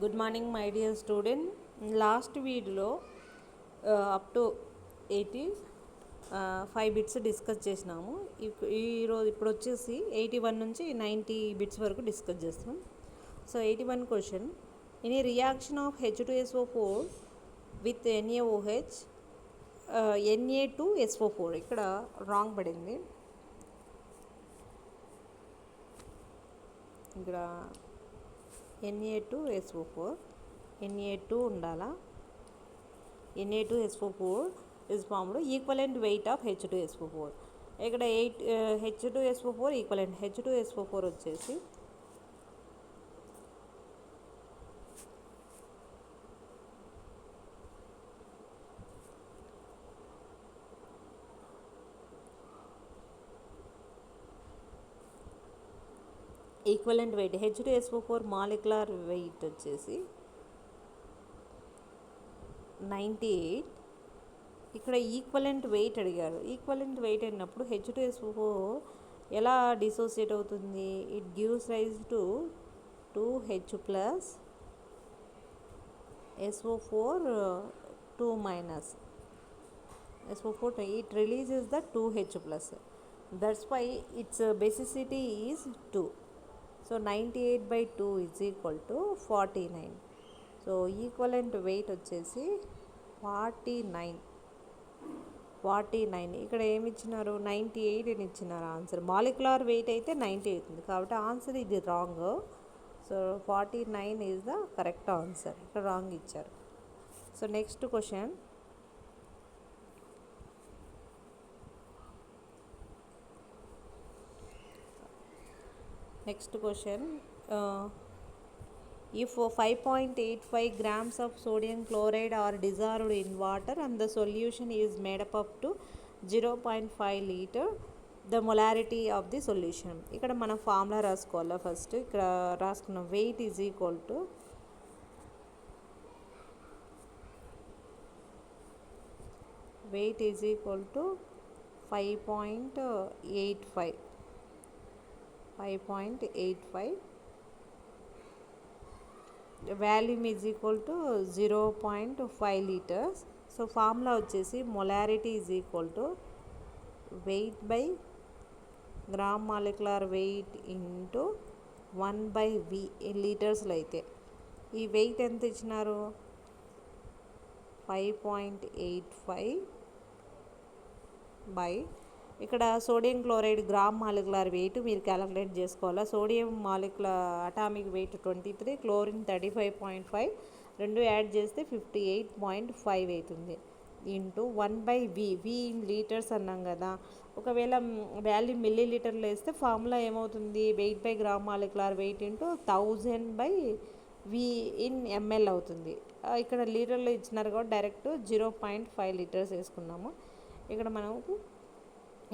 Good morning my dear student. Last వీడియోలో up to 85 bits discuss చేసినాము. ఇప్పుడు వచ్చేసి 81 నుంచి 90 బిట్స్ వరకు డిస్కస్ చేస్తాం. So 81 question, in a reaction of H2SO4 with NaOH Na2SO4, ఇక్కడ రాంగ్ పడింది. ఇక్కడ Na2SO4 Na2 ఉండాలా. Na2SO4 is formed equivalent weight of H2SO4. ఇక్కడ H2SO4 ఈక్వలెంట్ H2SO4 వచ్చేసి equivalent wait H2SO4 molecular weight వచ్చేసి 98. ఇక్కడ ఈక్వలెంట్ వెయిట్ అడిగారు. ఈక్వలెంట్ వెయిట్ అయినప్పుడు H2SO4 ఎలా డిసోసియేట్ అవుతుంది? It gives rise to 2H plus SO4 2 minus SO4. It releases the 2H plus. That's why its basicity is 2. So 98 by 2 is equal to 49. So equivalent weight వచ్చేసి 49. ఇక్కడ ఏమి ఇచ్చినారు? 98 అని ఇచ్చినారు answer. Molecular weight అయితే 98 ఉంది కాబట్టి ఆన్సర్ ఇది wrong. So 49 is the correct answer. ఇక్కడ రాంగ్ ఇచ్చారు. So next question, if 5.85 grams of sodium chloride are dissolved in water and the solution is made up to 0.5 liter, the molarity of the solution. ఇక్కడ మనం formula రాసుకోవాలా. First ఇక్కడ రాసుకున్న weight is equal to weight is equal to 5.85. Volume is equal to 0.5 litres. So formula వచ్చేసి molarity is equal to weight by gram molecular weight into 1/V లీటర్స్లో అయితే ఈ వెయిట్ ఎంత ఇచ్చినారు? 5.85 బై ఇక్కడ sodium chloride gram molecular weight మీరు calculate చేసుకోవాలా. Sodium molecular atomic weight 23, chlorine 35.5, రెండు యాడ్ చేస్తే 58.5 అవుతుంది. Into 1/V, V in litres అన్నాం కదా. ఒకవేళ వాల్యూ మిల్లీ లీటర్లో వేస్తే ఫార్ములా ఏమవుతుంది? Wait by gram molecular weight into 1000/V in ML అవుతుంది. ఇక్కడ లీటర్లో ఇచ్చినారు కాబట్టి డైరెక్ట్ 0.5 లీటర్స్ వేసుకున్నాము. ఇక్కడ మనకు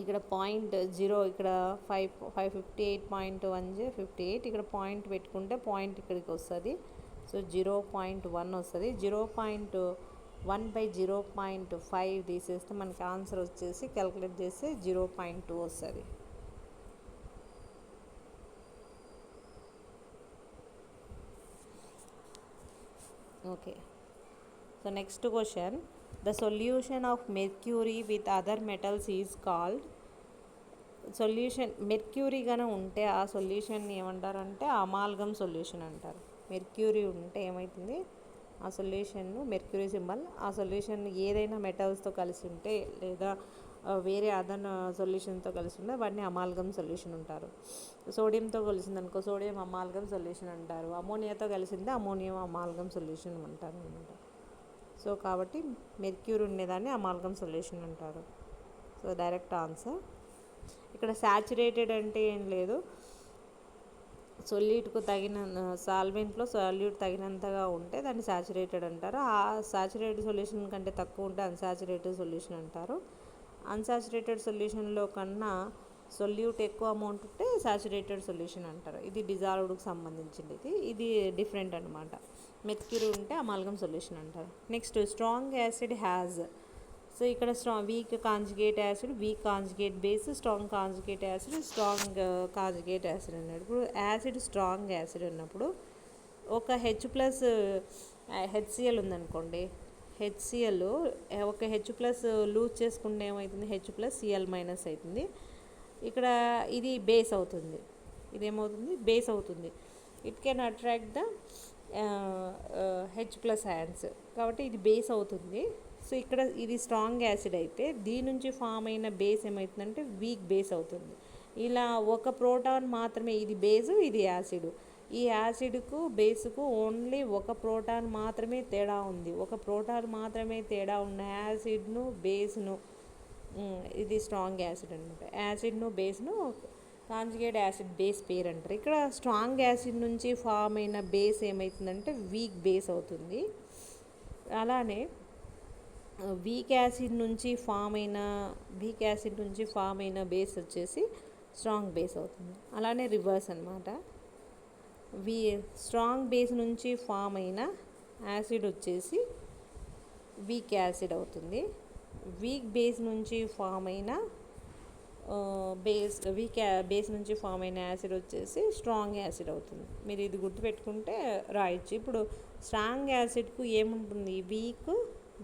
ఇక్కడ 0.0 ఇక్కడ 558.1 58 ఇక్కడ పాయింట్ పెట్టుకుంటే పాయింట్ ఇక్కడికి వస్తుంది. సో 0.1 వస్తుంది. 0.1/0.5 తీసేస్తే మనకి ఆన్సర్ వచ్చేసి క్యాలిక్యులేట్ చేస్తే 0.2 వస్తుంది. Okay. So next question, the solution of mercury with other metals is called. Solution mercury గానే ఉంటే ఆ సొల్యూషన్ ఏమంటారంటే అమాల్గమ్ సొల్యూషన్ అంటారు. మెర్క్యూరీ ఉంటే ఏమవుతుంది? ఆ సొల్యూషన్ను మెర్క్యూరీ సింబల్, ఆ సొల్యూషన్ ఏదైనా మెటల్స్తో కలిసి ఉంటే లేదా వేరే అదర్ సొల్యూషన్తో కలిసి ఉంటే వాటిని అమాల్గమ్ సొల్యూషన్ అంటారు. సోడియంతో కలిసిందనుకో సోడియం అమాల్గమ్ సొల్యూషన్ అంటారు. అమోనియాతో కలిసిందే అమోనియం అమాల్గమ్ సొల్యూషన్ అంటారు అనమాట. సో కాబట్టి మెర్క్యూరీ ఉండేదాన్ని అమాల్గమ్ సొల్యూషన్ అంటారు. So direct answer. ఇక్కడ శాచురేటెడ్ అంటే ఏం లేదు, సొల్యూట్కు తగిన సాల్వెంట్లో సొల్యూట్ తగినంతగా ఉంటే దాన్ని శాచురేటెడ్ అంటారు. ఆ శాచురేటెడ్ సొల్యూషన్ కంటే తక్కువ ఉంటే అన్సాచురేటెడ్ సొల్యూషన్ అంటారు. అన్సాచురేటెడ్ సొల్యూషన్లో కన్నా సొల్యూట్ ఎక్కువ అమౌంట్ ఉంటే శాచురేటెడ్ సొల్యూషన్ అంటారు. ఇది డిజాల్వ్డ్కి సంబంధించింది. ఇది డిఫరెంట్ అనమాట. మెర్క్యూరీ ఉంటే అమాల్గమ్ సొల్యూషన్ అంటారు. Next, strong acid has. So ఇక్కడ weak conjugate acid, weak conjugate base, strong conjugate acid, strong conjugate acid అన్నాడు. ఇప్పుడు యాసిడ్ స్ట్రాంగ్ యాసిడ్ ఉన్నప్పుడు ఒక హెచ్ ప్లస్ హెచ్సిఎల్ ఉందనుకోండి, హెచ్సిఎల్ ఒక హెచ్ ప్లస్ లూజ్ చేసుకుంటే ఏమవుతుంది, హెచ్ ప్లస్ సిఎల్ మైనస్ అవుతుంది. ఇక్కడ ఇది బేస్ అవుతుంది, ఇదేమవుతుంది బేస్ అవుతుంది. It can attract the H plus hands, కాబట్టి ఇది బేస్ అవుతుంది. సో ఇక్కడ ఇది స్ట్రాంగ్ యాసిడ్ అయితే దీని నుంచి ఫామ్ అయిన బేస్ ఏమవుతుందంటే వీక్ బేస్ అవుతుంది. ఇలా ఒక ప్రోటాన్ మాత్రమే, ఇది బేసు ఇది యాసిడ్, ఈ యాసిడ్కు బేస్కు ఓన్లీ ఒక ప్రోటాన్ మాత్రమే తేడా ఉంది. ఒక ప్రోటాన్ మాత్రమే తేడా ఉన్న యాసిడ్ను బేస్ను, ఇది స్ట్రాంగ్ యాసిడ్ అనమాట. యాసిడ్ను బేస్ను కాంజుగేట్ యాసిడ్ బేస్ పేర్ అంటారు. ఇక్కడ స్ట్రాంగ్ యాసిడ్ నుంచి ఫామ్ అయిన బేస్ ఏమవుతుందంటే వీక్ బేస్ అవుతుంది. అలానే వీక్ యాసిడ్ నుంచి ఫామ్ అయిన బేస్ వచ్చేసి స్ట్రాంగ్ బేస్ అవుతుంది. అలానే రివర్స్ అనమాట. స్ట్రాంగ్ బేస్ నుంచి ఫామ్ అయిన యాసిడ్ వచ్చేసి వీక్ యాసిడ్ అవుతుంది. వీక్ బేస్ నుంచి ఫామ్ అయిన బేస్ నుంచి ఫామ్ అయిన యాసిడ్ వచ్చేసి స్ట్రాంగ్ యాసిడ్ అవుతుంది. మీరు ఇది గుర్తుపెట్టుకుంటే రాయొచ్చు. ఇప్పుడు స్ట్రాంగ్ యాసిడ్కు ఏముంటుంది, వీక్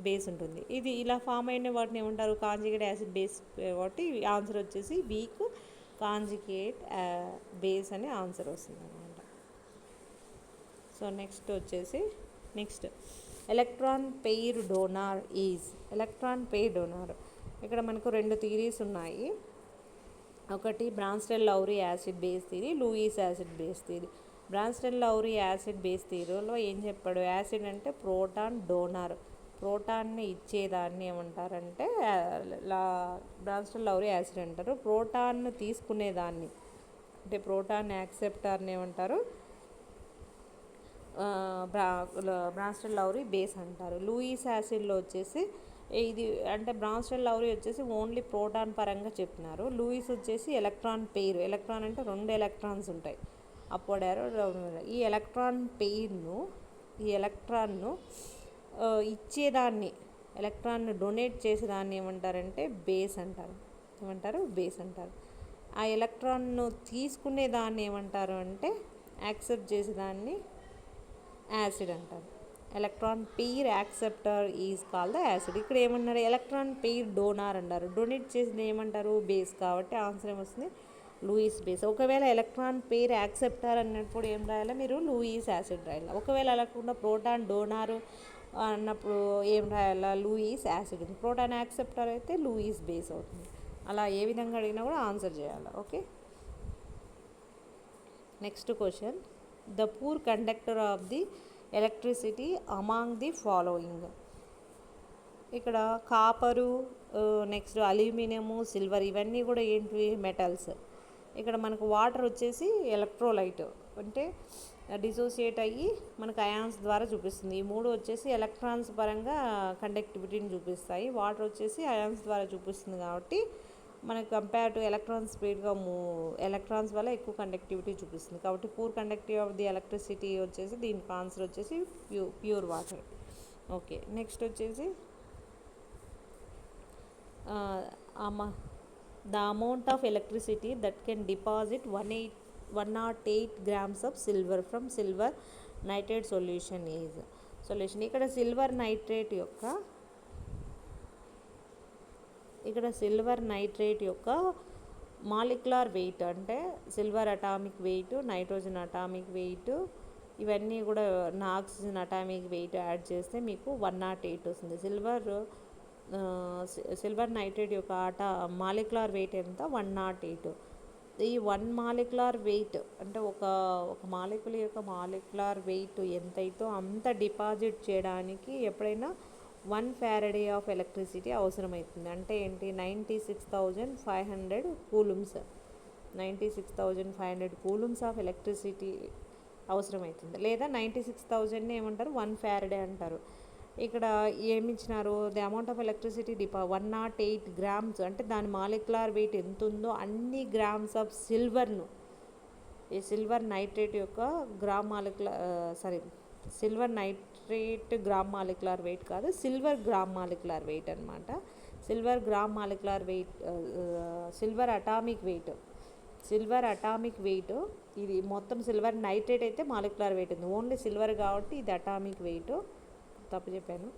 బేస్ ఉంటుంది. ఇది ఇలా ఫామ్ అయిన వాటిని ఏమంటారు, కాంజుగేట్ యాసిడ్ బేస్. కాబట్టి ఆన్సర్ వచ్చేసి వీక్ కాంజుగేట్ బేస్ అనే ఆన్సర్ వస్తుంది అనమాట. So next electron pair donor is. Electron pair donor, ఇక్కడ మనకు రెండు థియరీస్ ఉన్నాయి. ఒకటి Bronsted Lowry acid base theory, Lewis acid base theory. Bronsted Lowry acid base థియరీలో ఏం చెప్పాడు, యాసిడ్ అంటే ప్రోటాన్ డోనార్, ప్రోటాన్ని ఇచ్చేదాన్ని ఏమంటారంటే బ్రాన్స్టెడ్-లౌరీ యాసిడ్ అంటారు. ప్రోటాన్ను తీసుకునేదాన్ని అంటే ప్రోటాన్ యాక్సెప్టార్ని ఏమంటారు, బ్రాన్స్టెడ్-లౌరీ బేస్ అంటారు. లూయిస్ యాసిడ్లో వచ్చేసి ఇది అంటే బ్రాన్స్టెడ్-లౌరీ వచ్చేసి ఓన్లీ ప్రోటాన్ పరంగా చెప్పినారు. లూయిస్ వచ్చేసి ఎలక్ట్రాన్ పెయిర్, ఎలక్ట్రాన్ అంటే రెండు ఎలక్ట్రాన్స్ ఉంటాయి, అప్వర్డ్ యారో డౌన్ యారో. ఈ ఎలక్ట్రాన్ను ఇచ్చేదాన్ని, ఎలక్ట్రాన్ను డొనేట్ చేసేదాన్ని ఏమంటారంటే బేస్ అంటారు. బేస్ అంటారు. ఆ ఎలక్ట్రాన్ను తీసుకునేదాన్ని ఏమంటారు అంటే యాక్సెప్ట్ చేసేదాన్ని యాసిడ్ అంటారు. Electron pair acceptor is called the acid. ఇక్కడ ఏమన్నారు, ఎలక్ట్రాన్ పెయిర్ డోనార్ అన్నారు, డొనేట్ చేసింది ఏమంటారు బేస్. కాబట్టి ఆన్సర్ ఏమొస్తుంది, లూయిస్ బేస్. ఒకవేళ ఎలక్ట్రాన్ పెయిర్ యాక్సెప్టర్ అన్నప్పుడు ఏం రాయాలి మీరు, లూయిస్ యాసిడ్ రాయాలి. ఒకవేళ అలాకుండా ప్రోటాన్ డోనారు అన్నప్పుడు ఏం రాయాలా, లూయిస్ యాసిడ్. ప్రోటాన్ యాక్సెప్టర్ అయితే లూయిస్ బేస్ అవుతుంది. అలా ఏ విధంగా అడిగినా కూడా ఆన్సర్ చేయాలి. Okay. Next question, the poor conductor of the electricity among the following. ఇక్కడ కాపరు, నెక్స్ట్ అల్యూమినియము, సిల్వర్, ఇవన్నీ కూడా ఏంటి, మెటల్స్. ఇక్కడ మనకు వాటర్ వచ్చేసి ఎలక్ట్రోలైట్ అంటే డిసోసియేట్ అయ్యి మనకు అయాన్స్ ద్వారా చూపిస్తుంది. ఈ మూడు వచ్చేసి ఎలక్ట్రాన్స్ పరంగా కండక్టివిటీని చూపిస్తాయి. వాటర్ వచ్చేసి అయాన్స్ ద్వారా చూపిస్తుంది. కాబట్టి మనకు కంపేర్ టు ఎలక్ట్రాన్స్ స్పీడ్గా ఎలక్ట్రాన్స్ వల్ల ఎక్కువ కండక్టివిటీ చూపిస్తుంది. కాబట్టి poor conductive of the electricity వచ్చేసి దీనికి ఆన్సర్ వచ్చేసి ప్యూర్ వాటర్. ఓకే. నెక్స్ట్ వచ్చేసి the amount of electricity that can deposit 108 grams of silver from silver nitrate solution is. ఇక్కడ సిల్వర్ నైట్రేట్ యొక్క మాలిక్యులర్ వెయిట్ అంటే silver atomic weight, nitrogen atomic weight, ఇవన్నీ కూడా oxygen atomic weight add చేస్తే మీకు 108 వస్తుంది. Silver nitrate యొక్క molecular weight ఎంత, 108. ఈ 1 మాలిక్యులర్ వెయిట్ అంటే ఒక మాలిక్యుల్ యొక్క మాలిక్యులర్ వెయిట్ ఎంతైతే అంత డిపాజిట్ చేయడానికి ఎప్పుడైనా 1 ఫారడే ఆఫ్ ఎలక్ట్రిసిటీ అవసరమవుతుంది. అంటే ఏంటి, 96,500 కూలుమ్స్, 96,500 కూలుమ్స్ ఆఫ్ ఎలక్ట్రిసిటీ అవసరమవుతుంది. లేదా 96,000ని ఏమంటారు, 1 ఫారడే అంటారు. ఇక్కడ ఏమిచ్చినారు, the amount of electricity 108 grams అంటే దాని మాలిక్యులర్ వెయిట్ ఎంత ఉందో అన్ని గ్రామ్స్ ఆఫ్ సిల్వర్ను, ఈ సిల్వర్ నైట్రేట్ యొక్క silver nitrate gram molecular wait కాదు, సిల్వర్ గ్రామ్ మాలిక్యులర్ వెయిట్ అనమాట. Silver gram molecular wait, silver atomic weight silver atomic weight, ఇది మొత్తం సిల్వర్ నైట్రేట్ అయితే మాలిక్యులర్ వెయిట్ ఉంది, ఓన్లీ సిల్వర్ కాబట్టి ఇది అటామిక్ వెయిట్, తప్పు చెప్పాను.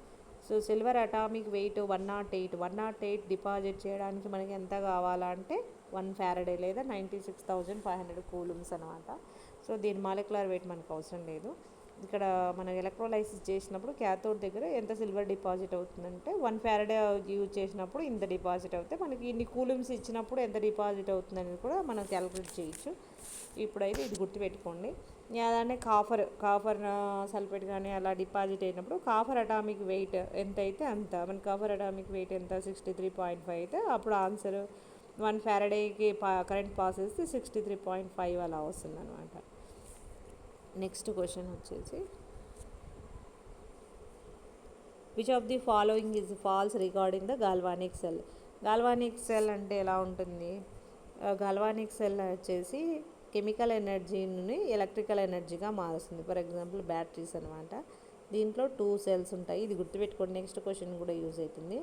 So silver atomic weight 108 deposit చేయడానికి మనకి ఎంత కావాలంటే 1 ఫారడే లేదా 96,500 కూలుమ్స్ అనమాట. సో దీని మాలిక్యులర్ వెయిట్ మనకు అవసరం లేదు. ఇక్కడ మనం ఎలక్ట్రోలైసిస్ చేసినప్పుడు క్యాథోడ్ దగ్గర ఎంత సిల్వర్ డిపాజిట్ అవుతుందంటే 1 ఫారడే యూజ్ చేసినప్పుడు ఇంత డిపాజిట్ అవుతే మనకి ఇన్ని కూలుమ్స్ ఇచ్చినప్పుడు ఎంత డిపాజిట్ అవుతుందని కూడా మనం క్యాలిక్యులేట్ చేయొచ్చు. ఇప్పుడైతే ఇది గుర్తుపెట్టుకోండి. అలానే కాఫర్ సల్ఫేట్ కానీ అలా డిపాజిట్ అయినప్పుడు కాఫర్ అటామిక్ వెయిట్ ఎంత అయితే అంత, మన కాఫర్ అటామిక్ వెయిట్ ఎంత 63.5 అయితే అప్పుడు ఆన్సర్ 1 ఫారడేకి కరెంట్ పాస్ చేస్తే 63.5 అలా వస్తుంది అనమాట. నెక్స్ట్ క్వశ్చన్ వచ్చేసి which of the following is false regarding the galvanic cell. Galvanic cell అంటే ఎలా ఉంటుంది? గాల్వానిక్ సెల్ వచ్చేసి కెమికల్ ఎనర్జీని ఎలక్ట్రికల్ ఎనర్జీగా మారుస్తుంది. ఫర్ ఎగ్జాంపుల్ బ్యాటరీస్ అనమాట. దీంట్లో 2 సెల్స్ ఉంటాయి, ఇది గుర్తుపెట్టుకోండి, నెక్స్ట్ క్వశ్చన్ కూడా యూజ్ అవుతుంది.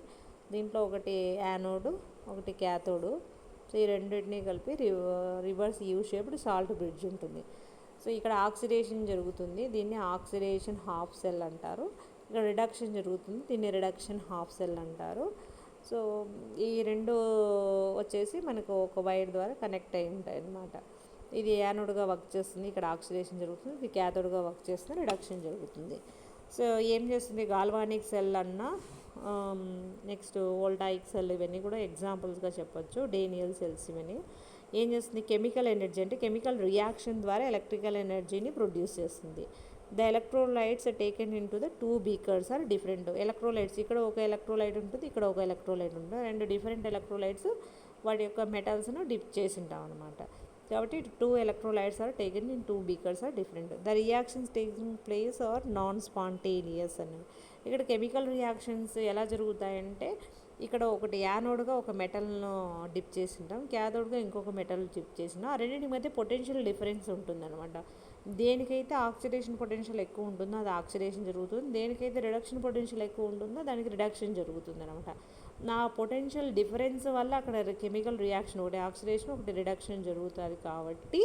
దీంట్లో ఒకటి యానోడ్, ఒకటి క్యాథోడ్. సో ఈ రెండింటినీ కలిపి reverse you shaped salt bridge ఉంటుంది. సో ఇక్కడ ఆక్సిడేషన్ జరుగుతుంది, దీన్ని ఆక్సిడేషన్ హాఫ్ సెల్ అంటారు. ఇక్కడ రిడక్షన్ జరుగుతుంది, దీన్ని రిడక్షన్ హాఫ్ సెల్ అంటారు. సో ఈ రెండు వచ్చేసి మనకు ఒక వైర్ ద్వారా కనెక్ట్ అయి ఉంటాయి అన్నమాట. ఇది యానోడ్గా వర్క్ చేస్తుంది, ఇక్కడ ఆక్సిడేషన్ జరుగుతుంది. ఇది క్యాథోడ్గా వర్క్ చేస్తుంది, రిడక్షన్ జరుగుతుంది. సో ఏం చేస్తుంది గాల్వానిక్ సెల్ అన్న, నెక్స్ట్ వోల్టాయిక్ సెల్, ఇవన్నీ కూడా ఎగ్జాంపుల్స్గా చెప్పొచ్చు. డేనియల్ సెల్స్ ఇవన్నీ ఏం చేస్తుంది? కెమికల్ ఎనర్జీ అంటే కెమికల్ రియాక్షన్ ద్వారా ఎలక్ట్రికల్ ఎనర్జీని ప్రొడ్యూస్ చేస్తుంది. The electrolytes taken into the 2 beakers are different. Electrolytes ఇక్కడ ఒక ఎలక్ట్రోలైట్ ఉంటుంది, ఇక్కడ ఒక ఎలక్ట్రోలైట్ ఉంటుంది, 2 డిఫరెంట్ ఎలక్ట్రోలైట్స్ వాటి యొక్క మెటల్స్ను డిప్ చేసి ఉంటాం అనమాట. కాబట్టి 2 electrolytes are taken in 2 beakers are different. The reactions taking place are non spontaneous అని. ఇక్కడ కెమికల్ రియాక్షన్స్ ఎలా జరుగుతాయంటే ఇక్కడ ఒకటి యానోడ్గా ఒక మెటల్ను డిప్ చేసి ఉంటాం, క్యాథోడ్గా ఇంకొక మెటల్ డిప్ చేసినా ఆ రెండింటి మధ్య పొటెన్షియల్ డిఫరెన్స్ ఉంటుందన్నమాట. దేనికైతే ఆక్సిడేషన్ పొటెన్షియల్ ఎక్కువ ఉంటుందో అది ఆక్సిడేషన్ జరుగుతుంది, దేనికైతే రిడక్షన్ పొటెన్షియల్ ఎక్కువ ఉంటుందో దానికి రిడక్షన్ జరుగుతుంది అనమాట. నా పొటెన్షియల్ డిఫరెన్స్ వల్ల అక్కడ కెమికల్ రియాక్షన్, ఒకటి ఆక్సిడేషన్ ఒకటి రిడక్షన్ జరుగుతుంది. కాబట్టి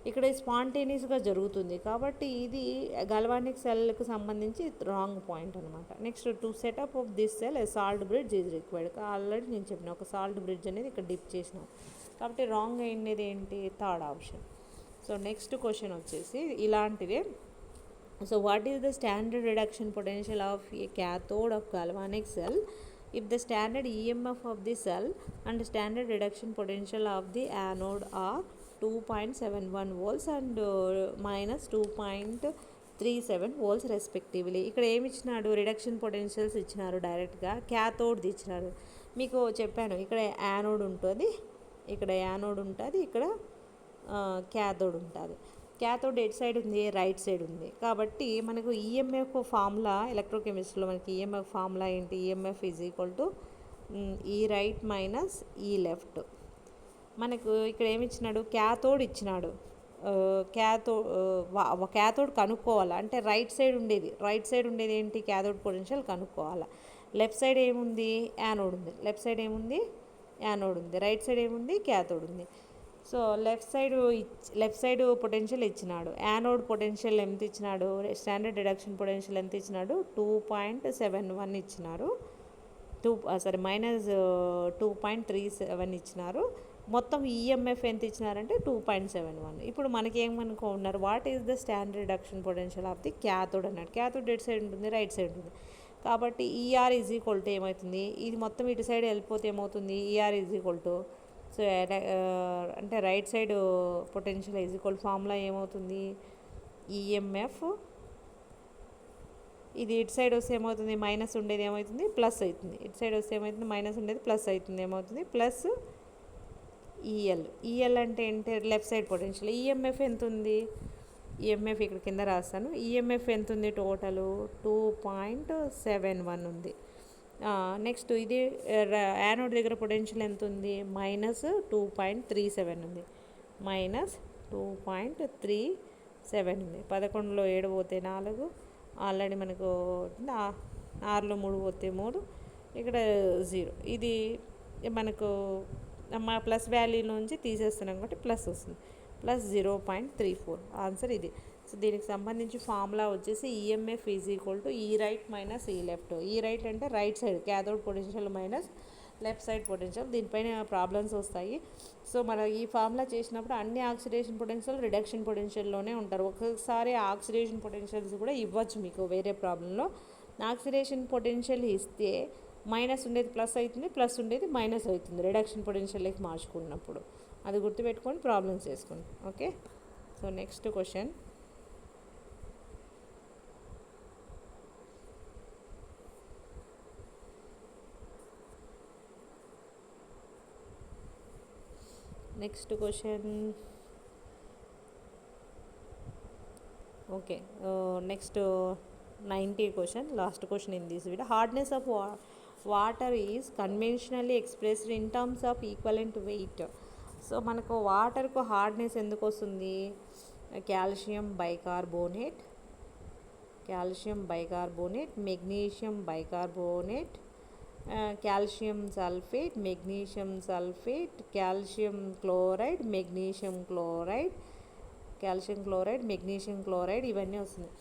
ఇక్కడ స్పాంటేనియస్గా జరుగుతుంది. కాబట్టి ఇది గల్వానిక్ సెల్కి సంబంధించి రాంగ్ పాయింట్ అనమాట. Next to set up of this cell A salt bridge is required. Already నేను చెప్పిన ఒక సాల్ట్ బ్రిడ్జ్ అనేది ఇక్కడ డిప్ చేసినాం. కాబట్టి రాంగ్ అయినది ఏంటి? Third option. So next question వచ్చేసి ఇలాంటిదే. So what is the standard reduction potential of A cathode of galvanic cell if the standard EMF of the cell and standard reduction potential of the anode are 2.71 volts and minus 2.37 volts respectively. ఇక్కడ ఏమి ఇచ్చినాడు? Reduction potentials ఇచ్చినారు డైరెక్ట్గా, క్యాథోడ్ది ఇచ్చినారు. మీకు చెప్పాను ఇక్కడ anode ఉంటుంది, ఇక్కడ యానోడ్ ఉంటుంది, ఇక్కడ క్యాథోడ్ ఉంటుంది. క్యాథోడ్ ఎట్ సైడ్ ఉంది? రైట్ సైడ్ ఉంది. కాబట్టి మనకు ఈఎంఎఫ్ ఫార్ములా ఎలక్ట్రోకెమిస్ట్రీలో మనకి ఈఎంఎఫ్ ఫార్ములా ఏంటి? ఈఎంఎఫ్ ఈజ్ ఈక్వల్ టు ఈ రైట్ మైనస్ ఈ లెఫ్ట్. మనకు ఇక్కడ ఏమి ఇచ్చినాడు? క్యాథోడ్ ఇచ్చినాడు. క్యాథోడ్ కనుక్కోవాలి అంటే రైట్ సైడ్ ఉండేది ఏంటి? క్యాథోడ్ పొటెన్షియల్ కనుక్కోవాలి. లెఫ్ట్ సైడ్ ఏముంది? యానోడ్ ఉంది. లెఫ్ట్ సైడ్ ఏముంది? యానోడ్ ఉంది. రైట్ సైడ్ ఏముంది? క్యాథోడ్ ఉంది. సో లెఫ్ట్ సైడ్ పొటెన్షియల్ ఇచ్చినాడు. యానోడ్ పొటెన్షియల్ ఎంత ఇచ్చినాడు? స్టాండర్డ్ రిడక్షన్ పొటెన్షియల్ ఎంత ఇచ్చినాడు? 2.71 ఇచ్చినారు. మైనస్ 2.37 ఇచ్చినారు. మొత్తం ఈఎంఎఫ్ ఎంత ఇచ్చినారంటే 2.71. ఇప్పుడు మనకేమనుకున్నారు? What is the standard reduction potential of the cathode అన్నాడు. క్యాథోడ్ ఎటు సైడ్ ఉంటుంది? రైట్ సైడ్ ఉంటుంది. కాబట్టి ఈఆర్ ఈజ్ ఈక్వల్ టు ఏమవుతుంది? ఇది మొత్తం ఇటు సైడ్ వెళ్ళిపోతే ఏమవుతుంది? ER is equal to, so అంటే right side potential is equal formula ఏమవుతుంది? ఈఎంఎఫ్, ఇది ఇటు సైడ్ వస్తే ఏమవుతుంది? మైనస్ ఉండేది ఏమవుతుంది? ప్లస్ అవుతుంది. ఇటు సైడ్ వస్తే ఏమవుతుంది? మైనస్ ఉండేది ప్లస్ అవుతుంది. ఏమవుతుంది? ప్లస్ ఈఎల్ అంటే ఏంటి? Left side potential. ఈఎంఎఫ్ ఎంత ఉంది? ఈఎంఎఫ్ ఇక్కడ కింద రాస్తాను. ఈఎంఎఫ్ ఎంత ఉంది? టోటలు 2.71 ఉంది. నెక్స్ట్ ఇది యానోడ్ దగ్గర పొటెన్షియల్ ఎంత ఉంది? మైనస్ 2.37 ఉంది. మైనస్ 2.37 ఉంది. 11లో 7 పోతే 4, ఆల్రెడీ మనకు 6లో 3 పోతే 3, ఇక్కడ 0. ఇది మనకు మా ప్లస్ వాల్యూ నుంచి తీసేస్తున్నాం కాబట్టి ప్లస్ వస్తుంది, +0.34 ఆన్సర్ ఇది. సో దీనికి సంబంధించి ఫార్ములా వచ్చేసి ఈఎంఎఫ్ ఈజ్ ఈక్వల్ టు ఈ రైట్ మైనస్ ఈ లెఫ్ట్. ఈ రైట్ అంటే right side cathode potential minus left side potential. దీనిపైన ప్రాబ్లమ్స్ వస్తాయి. సో మనం ఈ ఫార్ములా చేసినప్పుడు అన్ని ఆక్సిడేషన్ పొటెన్షియల్ రిడక్షన్ పొటెన్షియల్లోనే ఉంటారు. ఒక్కొక్కసారి ఆక్సిడేషన్ పొటెన్షియల్స్ కూడా ఇవ్వచ్చు మీకు వేరే ప్రాబ్లంలో. ఆక్సిడేషన్ పొటెన్షియల్ ఇస్తే మైనస్ ఉండేది ప్లస్ అవుతుంది, ప్లస్ ఉండేది మైనస్ అవుతుంది రిడక్షన్ పొటెన్షియల్కి మార్చుకున్నప్పుడు. అది గుర్తుపెట్టుకొని ప్రాబ్లమ్స్ చేసుకోండి. Okay, so next question. Next question. Okay, next 90 question, last question in this video. Hardness of water is conventionally expressed in terms of equivalent wait. So మనకు వాటర్కు hardness ఎందుకు వస్తుంది? Calcium bicarbonate, magnesium bicarbonate, calcium sulphate, magnesium sulphate, calcium chloride, magnesium chloride, magnesium chloride, ఇవన్నీ వస్తుంది.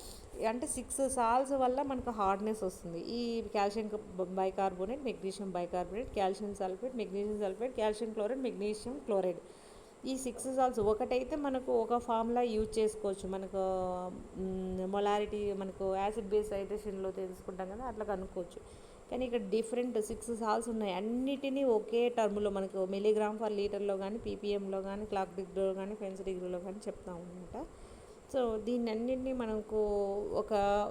అంటే 6 salts వల్ల మనకు hardness వస్తుంది. ఈ calcium bicarbonate, magnesium bicarbonate, calcium sulphate, magnesium sulphate, calcium chloride, magnesium chloride, ఈ 6 సాల్స్ ఒకటైతే మనకు ఒక ఫార్ములా యూజ్ చేసుకోవచ్చు. మనకు మొలారిటీ మనకు యాసిడ్ బేస్ హైడ్రేషన్లో తెలుసుకుంటాం కదా, అట్లా కనుక్కోవచ్చు. కానీ ఇక్కడ డిఫరెంట్ 6 సాల్స్ ఉన్నాయి. అన్నిటినీ ఒకే టర్మ్లో మనకు మిలీగ్రామ్ ఫర్ లీటర్లో కానీ, పీపీఎంలో కానీ, క్లాక్ డిగ్రీలో కానీ, ఫెన్స్ డిగ్రీలో కానీ చెప్తాం అనమాట. సో దీన్ని అన్నింటినీ మనకు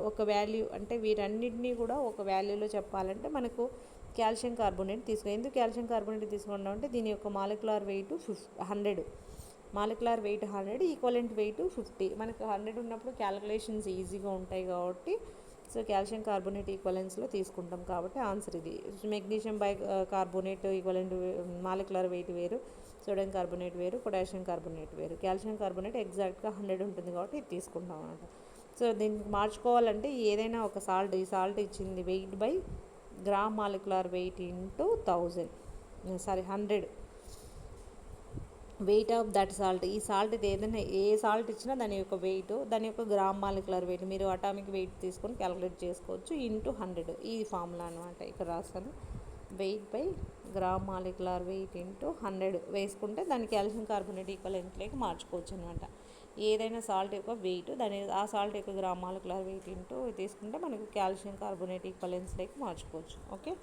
ఒక వాల్యూ అంటే వీటన్నిటినీ కూడా ఒక వాల్యూలో చెప్పాలంటే మనకు కాల్షియం కార్బోనేట్ తీసుకో. ఎందుకు కాల్షియం కార్బోనేట్ తీసుకున్నాం అంటే దీని యొక్క molecular weight 100, molecular weight 100, equivalent wait 50. మనకు 100 ఉన్నప్పుడు క్యాలిక్యులేషన్స్ ఈజీగా ఉంటాయి కాబట్టి సో కాల్షియం కార్బోనేట్ ఈక్వలెన్స్లో తీసుకుంటాం కాబట్టి ఆన్సర్ ఇది. Magnesium carbonate equivalent molecular weight వేరు, సోడియం కార్బోనేట్ వేరు, పొటాషియం కార్బోనేట్ వేరు. కాల్షియం కార్బోనేట్ ఎగ్జాక్ట్గా 100 ఉంటుంది కాబట్టి ఇది తీసుకుంటాం అన్నమాట. సో దీనికి మార్చుకోవాలంటే ఏదైనా ఒక సాల్ట్, ఈ సాల్ట్ ఇచ్చింది wait by gram molecular weight into 100 weight of that salt. ఈ సాల్ట్ ఏదైనా ఏ సాల్ట్ ఇచ్చినా దాని యొక్క వెయిట్, దాని యొక్క గ్రామ్ మాలిక్యులర్ వెయిట్ మీరు అటామిక్ వెయిట్ తీసుకొని క్యాలిక్యులేట్ చేసుకోవచ్చు, ఇంటూ 100. ఈ ఫార్ములా అనమాట ఇక్కడ రాస్తాను. Wait by gram molecular weight into 100 వేసుకుంటే దాన్ని కాల్షియం కార్బోనేట్ ఈక్వలెంట్లోకి మార్చుకోవచ్చు అనమాట. ఏదైనా సాల్ట్ యొక్క వెయిట్ ఆ సాల్ట్ యొక్క గ్రామ్ మాలిక్యులర్ వెయిట్ ఇంటూ తీసుకుంటే మనకు కాల్షియం కార్బోనేట్ ఈక్వలెంట్స్లోకి మార్చుకోవచ్చు. ఓకే.